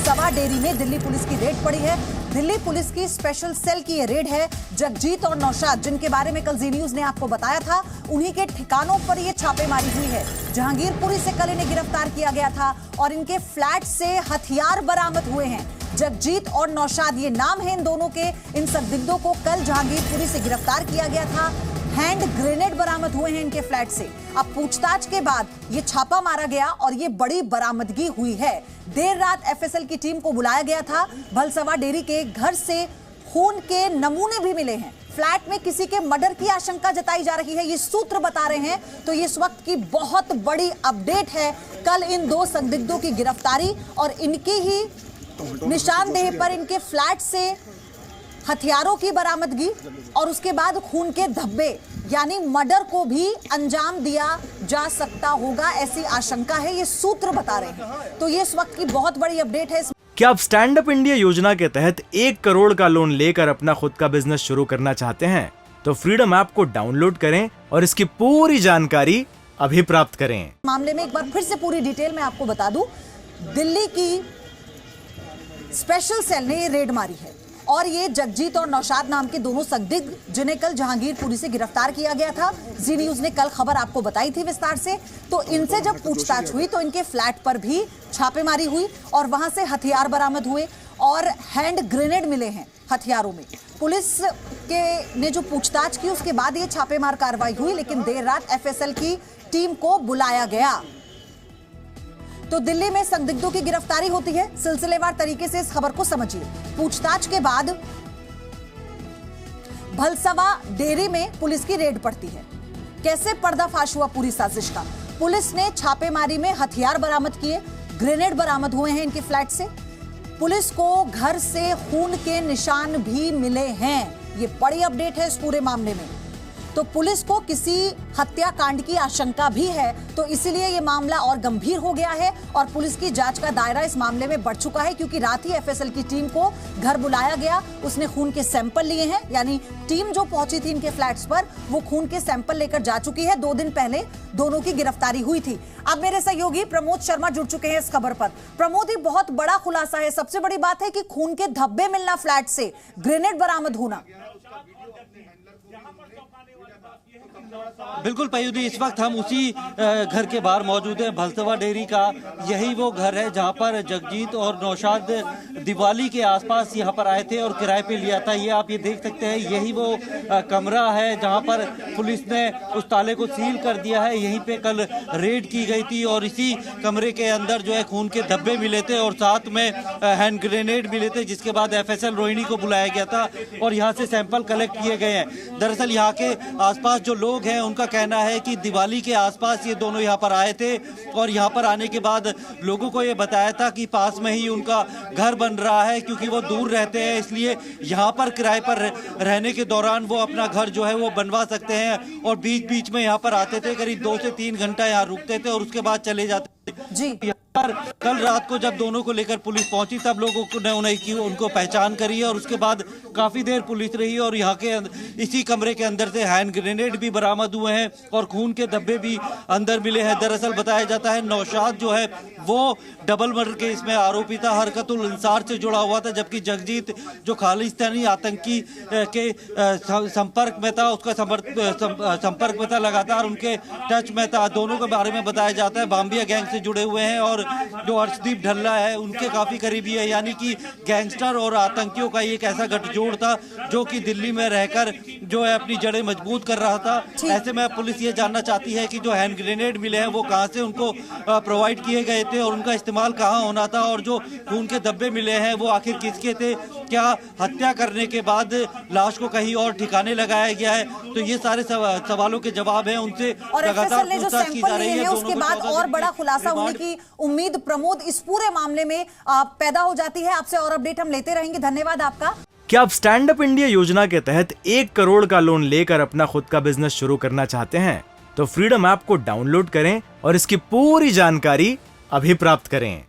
Bhalswa dairy में Delhi police की red पड़ी है। दिल्ली पुलिस की स्पेशल सेल की ये रेड है। जगजीत और नौशाद, जिनके बारे में कल जी न्यूज ने आपको बताया था, उन्हीं के ठिकानों पर ये छापेमारी हुई है। जहांगीरपुरी से कल इन्हें गिरफ्तार किया गया था और इनके फ्लैट से हथियार बरामद हुए हैं। जगजीत और नौशाद ये नाम है इन दोनों के। इन संदिग्धों को कल जहांगीरपुरी से गिरफ्तार किया गया था। हैंड ग्रेनेड बरामद हुए हैं इनके फ्लैट से। अब पूछताछ के बाद ये छापा मारा गया और ये बड़ी बरामदगी हुई है। देर रात एफएसएल की टीम को बुलाया गया था। भलसवा डेयरी के घर से खून के नमूने भी मिले हैं। फ्लैट में किसी के मर्डर की आशंका जताई जा रही है, ये सूत्र बता रहे हैं। तो ये इस वक्त की बहुत बड़ी अपडेट है। कल इन दो संदिग्धों की गिरफ्तारी और इनकी ही निशानदेही पर इनके फ्लैट से हथियारों की बरामदगी और उसके बाद खून के धब्बे, यानी मर्डर को भी अंजाम दिया जा सकता होगा, ऐसी आशंका है, ये सूत्र बता रहे हैं। तो ये इस वक्त की बहुत बड़ी अपडेट है। क्या आप स्टैंड अप इंडिया योजना के तहत 1 करोड़ का लोन लेकर अपना खुद का बिजनेस शुरू करना चाहते हैं? तो फ्रीडम ऐप को डाउनलोड करें और इसकी पूरी जानकारी अभी प्राप्त करें। मामले में एक बार फिर से पूरी डिटेल में आपको बता दूं, दिल्ली की स्पेशल सेल ने ये रेड मारी है और ये जगजीत और नौशाद नाम के दोनों संदिग्ध, जिन्हें कल जहांगीरपुरी से गिरफ्तार किया गया था। जी न्यूज ने कल खबर आपको बताई थी विस्तार से। तो इनसे जब पूछताछ हुई तो इनके फ्लैट पर भी छापेमारी हुई और वहां से हथियार बरामद हुए और हैंड ग्रेनेड मिले हैं हथियारों में। पुलिस के ने जो पूछताछ की उसके बाद ये छापेमार कार्रवाई हुई, लेकिन देर रात एफएसएल की टीम को बुलाया गया। तो दिल्ली में संदिग्धों की गिरफ्तारी होती है। सिलसिलेवार तरीके से इस खबर को समझिए। पूछताछ के बाद भलसवा डेयरी में पुलिस की रेड पड़ती है। कैसे पर्दाफाश हुआ पूरी साजिश का? पुलिस ने छापेमारी में हथियार बरामद किए, ग्रेनेड बरामद हुए हैं इनके फ्लैट से। पुलिस को घर से खून के निशान भी मिले हैं। ये बड़ी अपडेट है इस पूरे मामले में। तो पुलिस को किसी हत्याकांड की आशंका भी है, तो इसीलिए ये मामला और गंभीर हो गया है और पुलिस की जांच का दायरा इस मामले में बढ़ चुका है, क्योंकि रात ही एफएसएल की टीम को घर बुलाया गया। उसने खून के सैंपल लिए हैं, यानी टीम जो पहुंची थी इनके फ्लैट्स पर वो खून के सैंपल लेकर जा चुकी है। 2 दिन पहले दोनों की गिरफ्तारी हुई थी। अब मेरे सहयोगी प्रमोद शर्मा जुड़ चुके हैं इस खबर पर। प्रमोद, ये बहुत बड़ा खुलासा है। सबसे बड़ी बात है कि खून के धब्बे मिलना फ्लैट से, ग्रेनेड बरामद होना। बिल्कुल पयूदी, इस वक्त हम उसी घर के बाहर मौजूद हैं। भलसवा डेयरी का यही वो घर है जहां पर जगजीत और नौशाद दिवाली के आसपास यहां पर आए थे और किराए पे लिया था। ये आप ये देख सकते हैं, यही वो कमरा है जहां पर पुलिस ने उस ताले को सील कर दिया है। यहीं पे कल रेड की गई थी और इसी कमरे के अंदर जो है खून के धब्बे मिले थे और साथ में हैंड ग्रेनेड मिले थे, जिसके बाद एफएसएल रोहिणी को बुलाया गया था और यहाँ से सैंपल कलेक्ट किए गए हैं। दरअसल यहाँ के आसपास जो लोग हैं उनका कहना है कि दिवाली के आसपास ये दोनों यहाँ पर आए थे और यहाँ पर आने के बाद लोगों को ये बताया था कि पास में ही उनका घर बन रहा है, क्योंकि वो दूर रहते हैं, इसलिए यहाँ पर किराए पर रहने के दौरान वो अपना घर जो है वो बनवा सकते हैं और बीच बीच में यहाँ पर आते थे। करीब 2 से 3 घंटा यहाँ रुकते थे और उसके बाद चले जाते जी। कल रात को जब दोनों को लेकर पुलिस पहुंची तब लोगों ने उनको पहचान करी है और उसके बाद काफी देर पुलिस रही और यहाँ के इसी कमरे के अंदर से हैंड ग्रेनेड भी बरामद हुए हैं और खून के धब्बे भी अंदर मिले हैं। दरअसल बताया जाता है नौशाद जो है वो डबल मर्डर केस में आरोपी था, हरकतुल इंसार से जुड़ा हुआ था, जबकि जगजीत जो खालिस्तानी आतंकी के संपर्क में था, उसका संपर्क में था, लगातार उनके टच में था। दोनों के बारे में बताया जाता है बाम्बिया गैंग से जुड़े हुए हैं और जो अर्शदीप ढल्ला है उनके काफी करीबी है, यानी कि गैंगस्टर और आतंकियों का एक ऐसा गठजोड़ था जो कि दिल्ली में रहकर जो है अपनी जड़ें मजबूत कर रहा था। ऐसे में पुलिस ये जानना चाहती है कि जो हैंड ग्रेनेड मिले हैं वो कहां से उनको प्रोवाइड किए गए थे और उनका इस्तेमाल कहां होना था, और जो खून के धब्बे मिले हैं वो आखिर किसके थे, क्या हत्या करने के बाद लाश को कहीं और ठिकाने लगाया गया है। तो ये सारे सवालों के जवाब हैं, उनसे लगातार पूछताछ की जा रही है। उसके बाद और बड़ा खुलासा होने की उम्मीद प्रमोद इस पूरे मामले में पैदा हो जाती है। आपसे और अपडेट हम लेते रहेंगे। धन्यवाद आपका। क्या आप स्टैंड अप इंडिया योजना के तहत 1 करोड़ का लोन लेकर अपना खुद का बिजनेस शुरू करना चाहते हैं? तो फ्रीडम ऐप को डाउनलोड करें और इसकी पूरी जानकारी अभी प्राप्त करें।